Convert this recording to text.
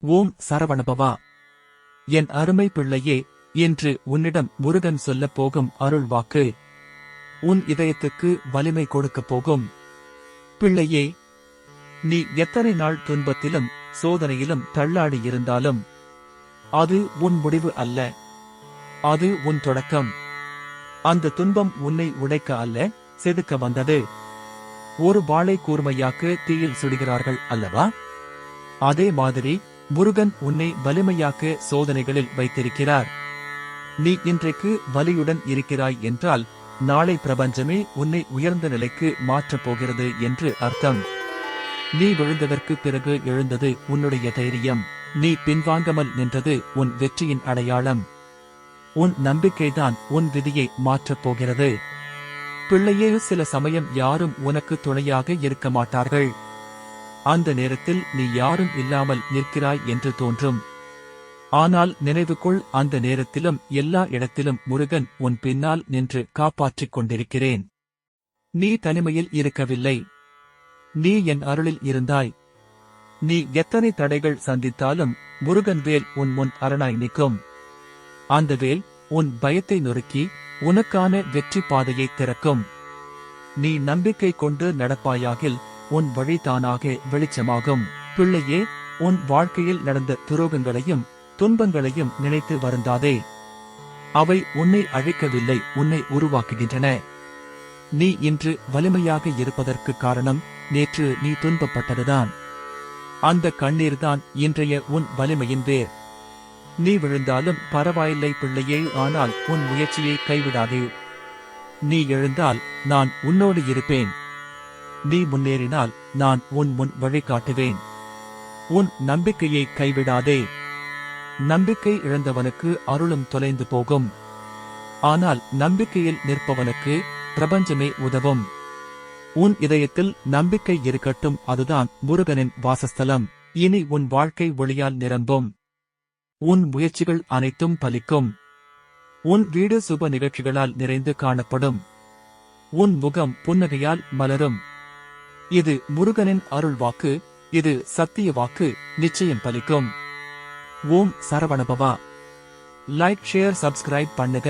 ஓம் சரவணபவா. என் அருமை பிள்ளையே, இன்று உன்னிடம் முருகன் சொல்லப் போகும் அருள் வாக்கு உன் இதயத்துக்கு வலிமை கொடுக்கப் போகும். பிள்ளையே, நீ எத்தனை நாள் துன்பத்திலும் சோதனையிலும் தள்ளாடி இருந்தாலும் அது உன் முடிவு அல்ல, அது உன் தொடக்கம். அந்த துன்பம் உன்னை உடைக்க அல்ல, செதுக்க வந்தது. ஒரு வாளை கூர்மையாக்க தீயில் சுடுகிறார்கள் அல்லவா? அதே மாதிரி முருகன் உன்னை வலிமையாக்க சோதனைகளில் வைத்திருக்கிறார். நீ இன்றைக்கு வலியுடன் இருக்கிறாய் என்றால் நாளை பிரபஞ்சமே உன்னை உயர்ந்த நிலைக்கு மாற்றப் போகிறது என்று அர்த்தம். நீ விழுந்ததற்கு பிறகு எழுந்தது உன்னுடைய தைரியம். நீ பின்வாங்காமல் நின்றது உன் வெற்றியின் அடையாளம். உன் நம்பிக்கைதான் உன் விதியை மாற்றப் போகிறது. பிள்ளையே, சில சமயம் யாரும் உனக்கு துணையாக இருக்க மாட்டார்கள். அந்த நேரத்தில் நீ யாரும் இல்லாமல் நிற்கிறாய் என்று தோன்றும். ஆனால் நினைவுக்குள், அந்த நேரத்திலும் எல்லா இடத்திலும் முருகன் உன் பின்னால் நின்று காப்பாற்றிக் கொண்டிருக்கிறேன். நீ தனிமையில் இருக்கவில்லை, நீ என் அருளில் இருந்தாய். நீ எத்தனை தடைகள் சந்தித்தாலும் முருகன் வேல் உன் முன் அரணாய் நிற்கும். அந்த வேல் உன் பயத்தை நொறுக்கி உனக்கான வெற்றி பாதையை திறக்கும். நீ நம்பிக்கை கொண்டு நடப்பாயாகில் உன் வழி தானாக வெளிச்சமாகும். பிள்ளையே, உன் வாழ்க்கையில் நடந்த துரோகங்களையும் துன்பங்களையும் நினைத்து வருந்தாதே. அவை உன்னை அழிக்கவில்லை, உன்னை உருவாக்குகின்றன. நீ இன்று வலிமையாக இருப்பதற்கு காரணம் நேற்று நீ துன்பப்பட்டதுதான். அந்த கண்ணீர்தான் இன்றைய உன் வலிமையின் வேர். நீ விழுந்தாலும் பரவாயில்லை பிள்ளையே, ஆனால் உன் முயற்சியை கைவிடாதே. நீ எழுந்தால் நான் உன்னோடு இருப்பேன். நீ முன்னேறினால் நான் உன் முன் வழிகாட்டுவேன். உன் நம்பிக்கையை கைவிடாதே. நம்பிக்கை இழந்தவனுக்கு அருளும் தொலைந்து போகும். ஆனால் நம்பிக்கையில் நிற்பவனுக்கு பிரபஞ்சமே உதவும். உன் இதயத்தில் நம்பிக்கை இருக்கட்டும், அதுதான் முருகனின் வாசஸ்தலம். இனி உன் வாழ்க்கை ஒளியால் நிரம்பும். உன் முயற்சிகள் அனைத்தும் பலிக்கும். உன் வீடு சுப நிகழ்ச்சிகளால் நிறைந்து காணப்படும். உன் முகம் புன்னகையால் மலரும். இது முருகனின் அருள் வாக்கு, இது சத்திய வாக்கு, நிச்சயம் பலிக்கும். ஓம் சரவணபவா. லைக், ஷேர், சப்ஸ்கிரைப் பண்ணுங்க.